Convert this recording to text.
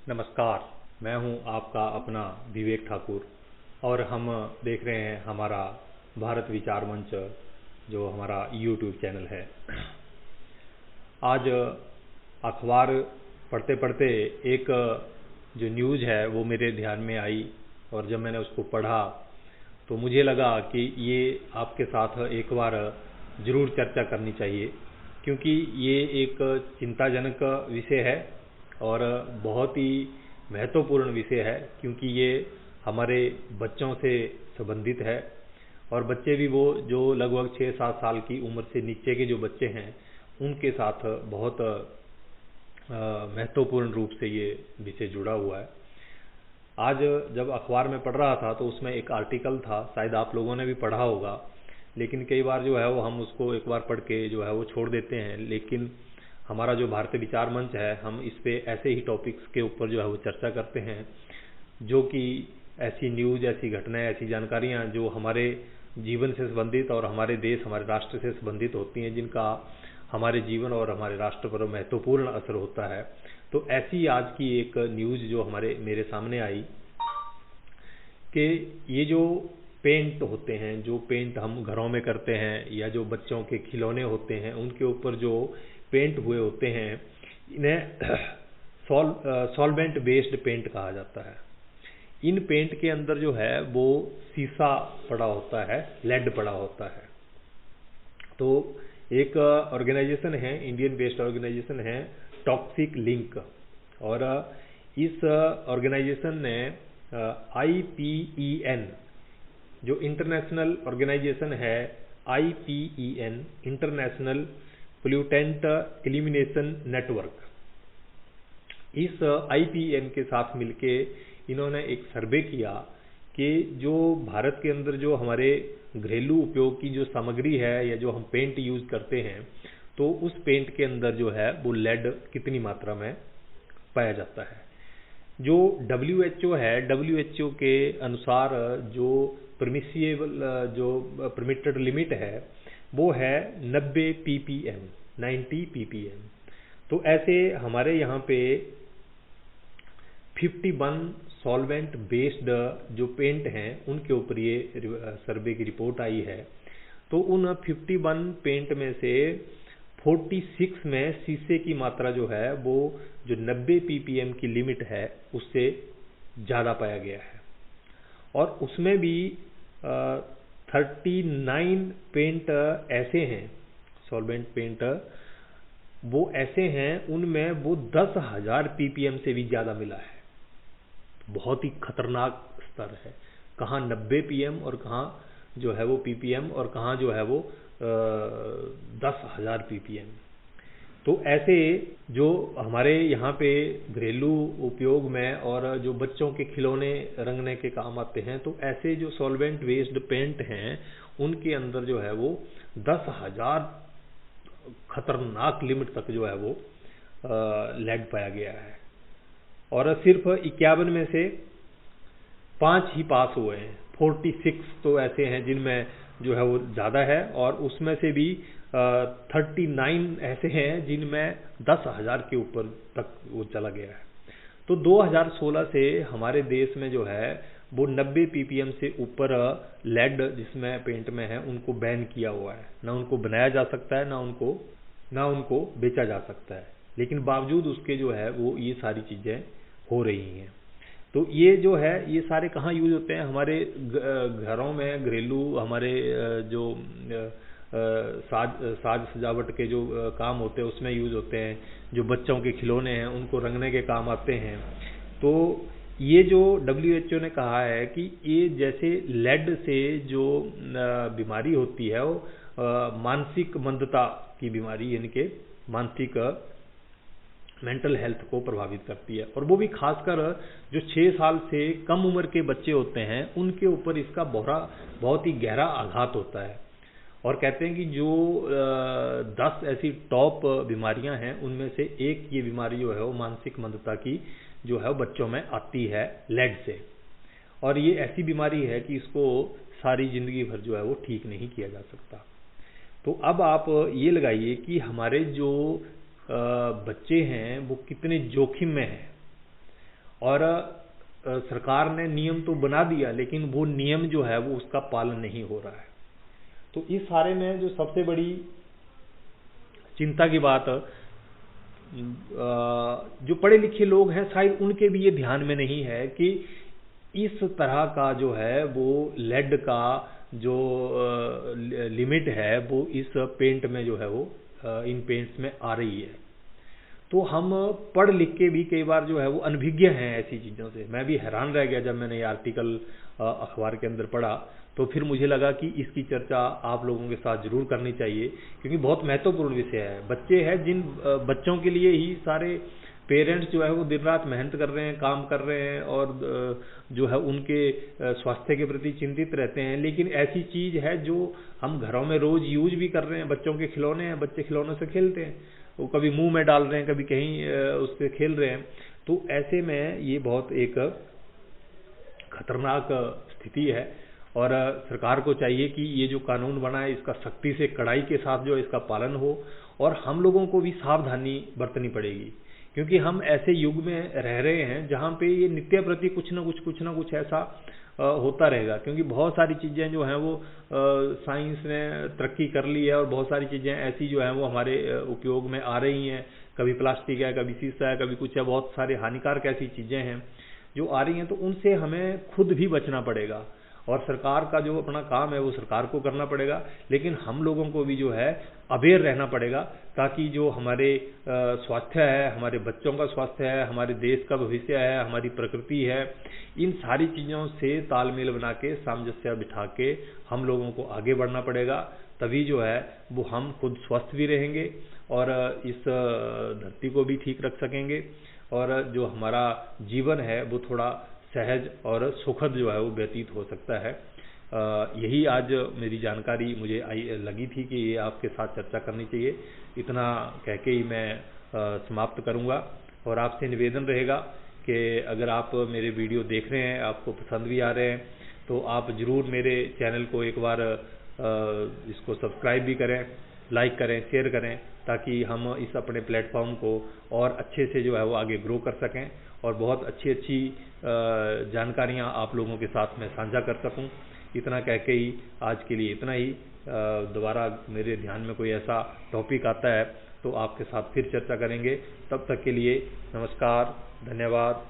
नमस्कार। मैं हूं आपका अपना विवेक ठाकुर और हम देख रहे हैं हमारा भारत विचार मंच जो हमारा यूट्यूब चैनल है। आज अखबार पढ़ते पढ़ते एक जो न्यूज़ है वो मेरे ध्यान में आई और जब मैंने उसको पढ़ा तो मुझे लगा कि ये आपके साथ एक बार ज़रूर चर्चा करनी चाहिए, क्योंकि ये एक चिंताजनक विषय है और बहुत ही महत्वपूर्ण विषय है, क्योंकि ये हमारे बच्चों से संबंधित है। और बच्चे भी वो जो लगभग 6-7 साल की उम्र से नीचे के जो बच्चे हैं उनके साथ बहुत महत्वपूर्ण रूप से ये विषय जुड़ा हुआ है। आज जब अखबार में पढ़ रहा था तो उसमें एक आर्टिकल था, शायद आप लोगों ने भी पढ़ा होगा, लेकिन कई बार जो है वो हम उसको एक बार पढ़ के जो है वो छोड़ देते हैं। लेकिन हमारा जो भारतीय विचार मंच है, हम इस पे ऐसे ही टॉपिक्स के ऊपर जो है वो चर्चा करते हैं, जो कि ऐसी न्यूज़, ऐसी घटनाएं, ऐसी जानकारियां जो हमारे जीवन से संबंधित और हमारे देश, हमारे राष्ट्र से संबंधित होती हैं, जिनका हमारे जीवन और हमारे राष्ट्र पर महत्वपूर्ण असर होता है। तो ऐसी आज की एक न्यूज़ जो मेरे सामने आई कि ये जो पेंट होते हैं, जो पेंट हम घरों में करते हैं या जो बच्चों के खिलौने होते हैं उनके ऊपर जो पेंट हुए होते हैं, इन्हें सॉल्वेंट बेस्ड पेंट कहा जाता है। इन पेंट के अंदर जो है वो सीसा पड़ा होता है, लेड पड़ा होता है। तो एक ऑर्गेनाइजेशन है, इंडियन बेस्ड ऑर्गेनाइजेशन है टॉक्सिक लिंक, और इस ऑर्गेनाइजेशन ने IPEN जो इंटरनेशनल ऑर्गेनाइजेशन है, IPEN international pollutant elimination network, इस IPEN के साथ मिलके इन्होंने एक सर्वे किया कि जो भारत के अंदर जो हमारे घरेलू उपयोग की जो सामग्री है या जो हम पेंट यूज़ करते हैं, तो उस पेंट के अंदर जो है वो लेड कितनी मात्रा में पाया जाता है। जो WHO है, WHO के अनुसार जो परमिसिबल, जो परमिटेड लिमिट है वो है 90 ppm, 90 ppm। तो ऐसे हमारे यहाँ पे 51 सॉल्वेंट बेस्ड जो पेंट हैं उनके ऊपर ये सर्वे की रिपोर्ट आई है। तो उन 51 पेंट में से 46 में सीसे की मात्रा जो है वो जो 90 ppm की लिमिट है उससे ज़्यादा पाया गया है। और उसमें भी 39 पेंट ऐसे हैं, सॉल्वेंट पेंट वो ऐसे हैं उनमें वो 10,000 ppm से भी ज़्यादा मिला है। बहुत ही खतरनाक स्तर है, कहाँ 90 pm और कहाँ जो है वो ppm और कहाँ जो है वो 10,000 ppm। तो ऐसे जो हमारे यहाँ पे घरेलू उपयोग में और जो बच्चों के खिलौने रंगने के काम आते हैं, तो ऐसे जो सॉल्वेंट बेस्ड पेंट हैं उनके अंदर जो है वो 10,000 खतरनाक लिमिट तक जो है वो लेड पाया गया है। और सिर्फ 51 में से 5 ही पास हुए हैं, 46 तो ऐसे हैं जिनमें जो है वो ज़्यादा है, और उसमें से भी 39 ऐसे हैं जिनमें 10,000 के ऊपर तक वो चला गया है। तो 2016 से हमारे देश में जो है वो 90 ppm से ऊपर लेड जिसमें पेंट में है उनको बैन किया हुआ है। ना उनको बनाया जा सकता है, ना उनको बेचा जा सकता है, लेकिन बावजूद उसके जो है वो ये सारी चीज़ें हो रही हैं। तो ये जो है ये सारे कहाँ यूज होते हैं? हमारे घरों में घरेलू हमारे जो साज सजावट के जो काम होते हैं उसमें यूज होते हैं। जो बच्चों के खिलौने हैं उनको रंगने के काम आते हैं। तो ये जो WHO ने कहा है कि ये जैसे लेड से जो बीमारी होती है वो मानसिक मंदता की बीमारी, यानी कि मानसिक मेंटल हेल्थ को प्रभावित करती है, और वो भी खासकर जो 6 साल से कम उम्र के बच्चे होते हैं उनके ऊपर इसका बहुत ही गहरा आघात होता है। और कहते हैं कि जो 10 ऐसी टॉप बीमारियां हैं उनमें से एक ये बीमारी जो है वो मानसिक मंदता की जो है बच्चों में आती है लेड से। और ये ऐसी बीमारी है कि इसको सारी जिंदगी भर जो है वो ठीक नहीं किया जा सकता। तो अब आप ये लगाइए कि हमारे जो बच्चे हैं वो कितने जोखिम में हैं। और सरकार ने नियम तो बना दिया, लेकिन वो नियम जो है वो उसका पालन नहीं हो रहा है। तो इस सारे में जो सबसे बड़ी चिंता की बात, जो पढ़े लिखे लोग हैं शायद उनके भी ये ध्यान में नहीं है कि इस तरह का जो है वो लेड का जो लिमिट है वो इस पेंट में जो है वो इन पेंट्स में आ रही है। तो हम पढ़ लिख के भी कई बार जो है वो अनभिज्ञ हैं ऐसी चीज़ों से। मैं भी हैरान रह गया जब मैंने ये आर्टिकल अखबार के अंदर पढ़ा, तो फिर मुझे लगा कि इसकी चर्चा आप लोगों के साथ जरूर करनी चाहिए, क्योंकि बहुत महत्वपूर्ण विषय है। बच्चे हैं, जिन बच्चों के लिए ही सारे पेरेंट्स जो है वो दिन रात मेहनत कर रहे हैं, काम कर रहे हैं और जो है उनके स्वास्थ्य के प्रति चिंतित रहते हैं। लेकिन ऐसी चीज़ है जो हम घरों में रोज यूज भी कर रहे हैं। बच्चों के खिलौने हैं, बच्चे खिलौनों से खेलते हैं, वो कभी मुंह में डाल रहे हैं, कभी कहीं उससे खेल रहे हैं। तो ऐसे में ये बहुत एक खतरनाक स्थिति है और सरकार को चाहिए कि ये जो कानून बना है इसका सख्ती से, कड़ाई के साथ जो इसका पालन हो। और हम लोगों को भी सावधानी बरतनी पड़ेगी, क्योंकि हम ऐसे युग में रह रहे हैं जहाँ पे ये नित्य प्रति कुछ ना कुछ ऐसा होता रहेगा। क्योंकि बहुत सारी चीज़ें जो हैं वो साइंस ने तरक्की कर ली है और बहुत सारी चीज़ें ऐसी जो हैं वो हमारे उपयोग में आ रही हैं। कभी प्लास्टिक है, कभी शीशा है, कभी कुछ है, बहुत सारे हानिकारक ऐसी चीज़ें हैं जो आ रही हैं। तो उनसे हमें खुद भी बचना पड़ेगा और सरकार का जो अपना काम है वो सरकार को करना पड़ेगा, लेकिन हम लोगों को भी जो है अवेयर रहना पड़ेगा, ताकि जो हमारे स्वास्थ्य है, हमारे बच्चों का स्वास्थ्य है, हमारे देश का भविष्य है, हमारी प्रकृति है, इन सारी चीज़ों से तालमेल बना के, सामंजस्य बिठा के हम लोगों को आगे बढ़ना पड़ेगा। तभी जो है वो हम खुद स्वस्थ भी रहेंगे और इस धरती को भी ठीक रख सकेंगे और जो हमारा जीवन है वो थोड़ा सहज और सुखद जो है वो व्यतीत हो सकता है। यही आज मेरी जानकारी मुझे लगी थी कि ये आपके साथ चर्चा करनी चाहिए। इतना कह के ही मैं समाप्त करूंगा और आपसे निवेदन रहेगा कि अगर आप मेरे वीडियो देख रहे हैं, आपको पसंद भी आ रहे हैं, तो आप ज़रूर मेरे चैनल को एक बार इसको सब्सक्राइब भी करें, लाइक करें, शेयर करें, ताकि हम इस अपने प्लेटफॉर्म को और अच्छे से जो है वो आगे ग्रो कर सकें और बहुत अच्छी अच्छी जानकारियां आप लोगों के साथ में साझा कर सकूं। इतना कह के ही आज के लिए इतना ही। दोबारा मेरे ध्यान में कोई ऐसा टॉपिक आता है तो आपके साथ फिर चर्चा करेंगे। तब तक के लिए नमस्कार, धन्यवाद।